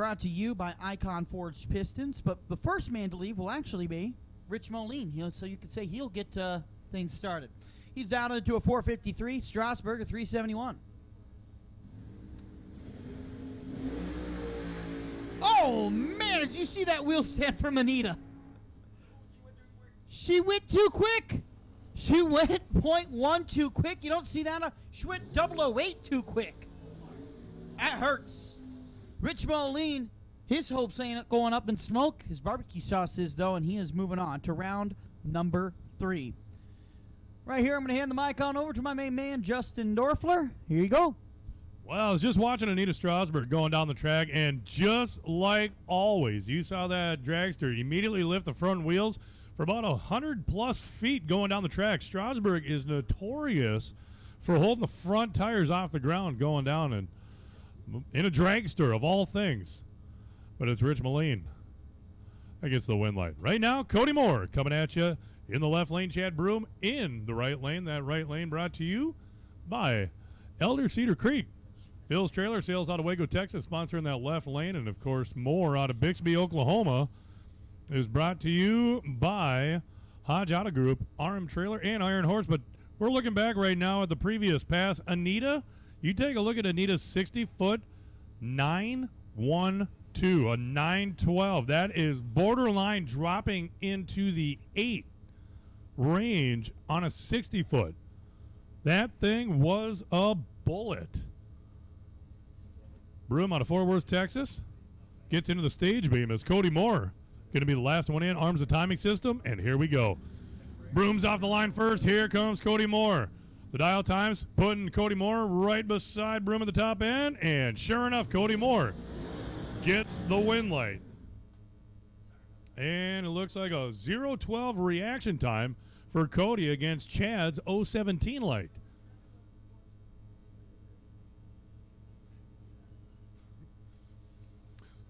brought to you by Icon Forged Pistons. But the first man to leave will actually be Rich Moline. So you could say he'll get things started. He's down into a 453, Strasburg a 371. Oh, man, did you see that wheel stand from Anita? She went too quick. She went 0.1 too quick. You don't see that? She went 008 too quick. That hurts. Rich Moline, his hopes ain't going up in smoke. His barbecue sauce is, though, and he is moving on to round number 3. Right here, I'm going to hand the mic on over to my main man, Justin Dorfler. Here you go. Well, I was just watching Anita Strasburg going down the track, and just like always, you saw that dragster immediately lift the front wheels for about 100-plus feet going down the track. Strasburg is notorious for holding the front tires off the ground going down and in a dragster of all things. But it's Rich Moline that gets the win light. Right now, Cody Moore coming at you in the left lane. Chad Broom in the right lane. That right lane brought to you by Elder Cedar Creek. Phil's Trailer Sales out of Waco, Texas, sponsoring that left lane. And, of course, Moore out of Bixby, Oklahoma, is brought to you by Hodge Auto Group, RM Trailer, and Iron Horse. But we're looking back right now at the previous pass. Anita, you take a look at Anita's 60-foot 912, a 912. That is borderline dropping into the 8 range on a 60-foot. That thing was a bullet. Broom out of Fort Worth, Texas, gets into the stage beam as Cody Moore going to be the last one in, arms the timing system, and here we go. Broom's off the line first. Here comes Cody Moore. The dial times putting Cody Moore right beside Broom at the top end, and sure enough, Cody Moore gets the win light. And it looks like a 0-12 reaction time for Cody against Chad's 0-17 light.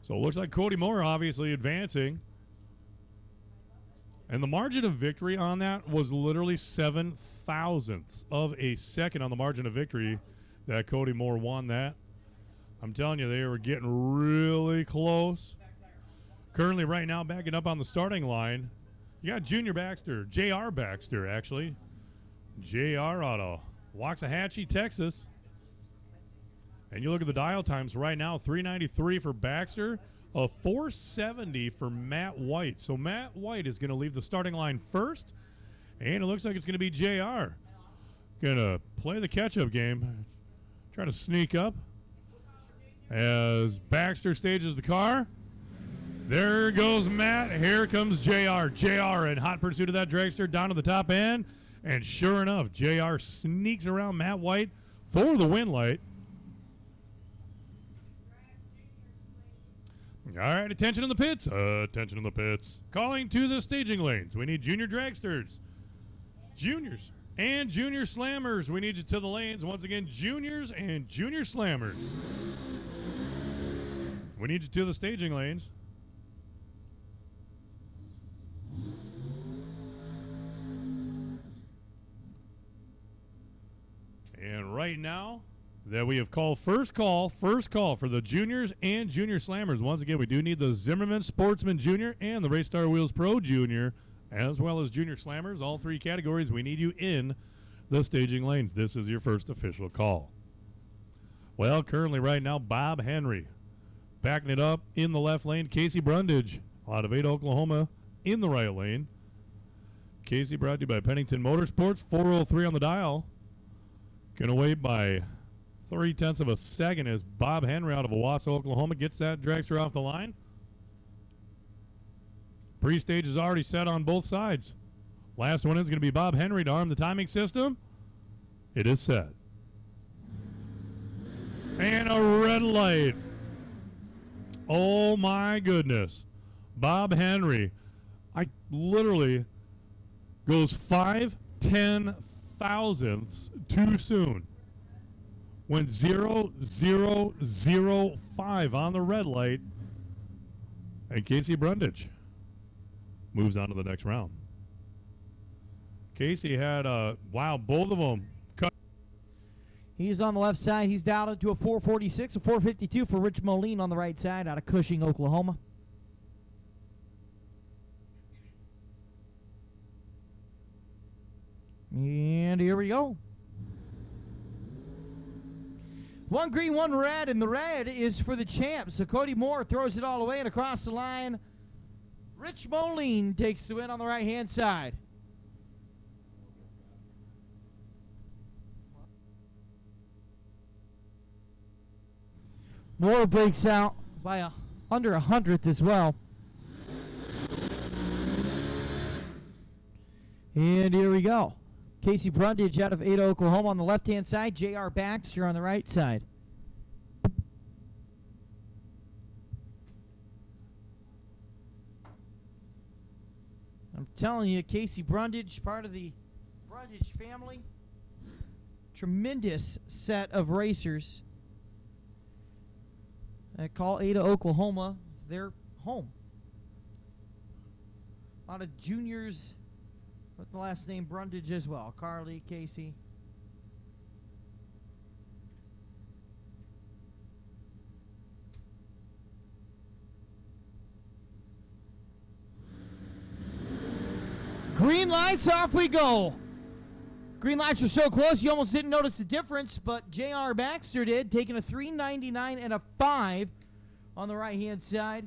So it looks like Cody Moore obviously advancing. And the margin of victory on that was literally 7 thousandths of a second on the margin of victory that Cody Moore won that. I'm telling you, they were getting really close. Currently right now backing up on the starting line, you got Junior Baxter, J.R. Baxter actually. J.R. out of Waxahachie, Texas. And you look at the dial times right now, 393 for Baxter, a 470 for Matt White. So Matt White is going to leave the starting line first, and it looks like it's going to be JR. Going to play the catch-up game, try to sneak up as Baxter stages the car. There goes Matt. Here comes JR. JR in hot pursuit of that dragster down to the top end, and sure enough, JR sneaks around Matt White for the win light. All right, attention in the pits. Attention in the pits. Calling to the staging lanes. We need junior dragsters, juniors, and junior slammers. We need you to the lanes. Once again, juniors and junior slammers. We need you to the staging lanes. And right now, that we have called first call for the juniors and junior slammers. Once again, we do need the Zimmerman Sportsman Junior and the Race Star Wheels Pro Junior, as well as junior slammers. All 3 categories, we need you in the staging lanes. This is your first official call. Well, currently right now, Bob Henry backing it up in the left lane. Casey Brundage out of Ada, Oklahoma, in the right lane. Casey brought to you by Pennington Motorsports, 403 on the dial. Going to wait by 0.3 of a second as Bob Henry out of Owasso, Oklahoma, gets that dragster off the line. Pre-stage is already set on both sides. Last one is going to be Bob Henry to arm the timing system. It is set. And a red light. Oh my goodness. Bob Henry, I literally goes 5/10 thousandths too soon. Went 0.005 on the red light. And Casey Brundage moves on to the next round. Casey had, both of them cut. He's on the left side. He's down into a 446, a 452 for Rich Moline on the right side out of Cushing, Oklahoma. And here we go. One green, one red, and the red is for the champ. So Cody Moore throws it all away and across the line. Rich Moline takes the win on the right-hand side. Moore breaks out by under 100th as well. And here we go. Casey Brundage out of Ada, Oklahoma on the left-hand side. J.R. Baxter on the right side. I'm telling you, Casey Brundage, part of the Brundage family. Tremendous set of racers that call Ada, Oklahoma their home. A lot of juniors with the last name Brundage as well. Carly, Casey. Green lights, off we go. Green lights were so close you almost didn't notice the difference, but J.R. Baxter did, taking a 399 and a 5 on the right-hand side.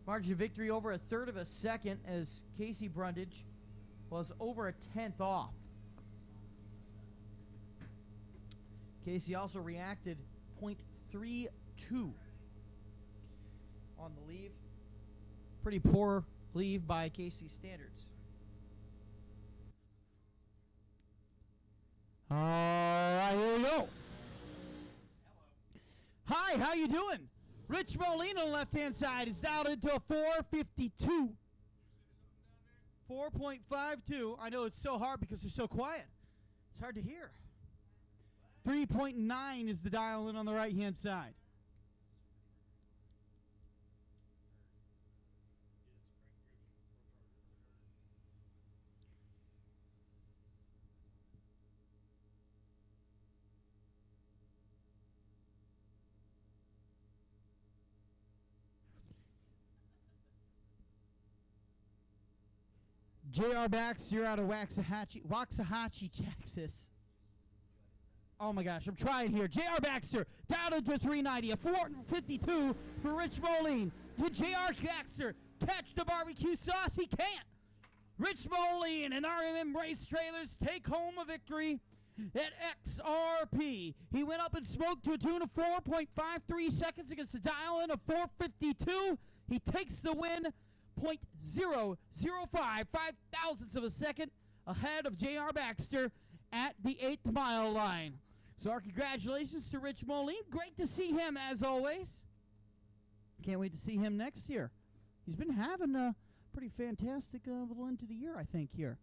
Margin of victory over a third of a second as Casey Brundage was over a tenth off. Casey also reacted 0.32 on the leave. Pretty poor leave by Casey standards. All right, here we go. Hi, how you doing? Rich Moline on the left-hand side is down into a 452. 4.52. I know it's so hard because they're so quiet. It's hard to hear. 3.9 is the dial in on the right-hand side. J.R. Baxter out of Waxahachie, Texas. Oh my gosh, I'm trying here. J.R. Baxter down into 390, a 452 for Rich Moline. Can J.R. Baxter catch the barbecue sauce? He can't. Rich Moline and RMM Race Trailers take home a victory at XRP. He went up and smoked to a tune of 4.53 seconds against the dial-in of 452. He takes the win. 0.005 thousandths of a second ahead of J.R. Baxter at the 8th mile line. So our congratulations to Rich Moline. Great to see him as always. Can't wait to see him next year. He's been having a pretty fantastic little end to the year, I think, here.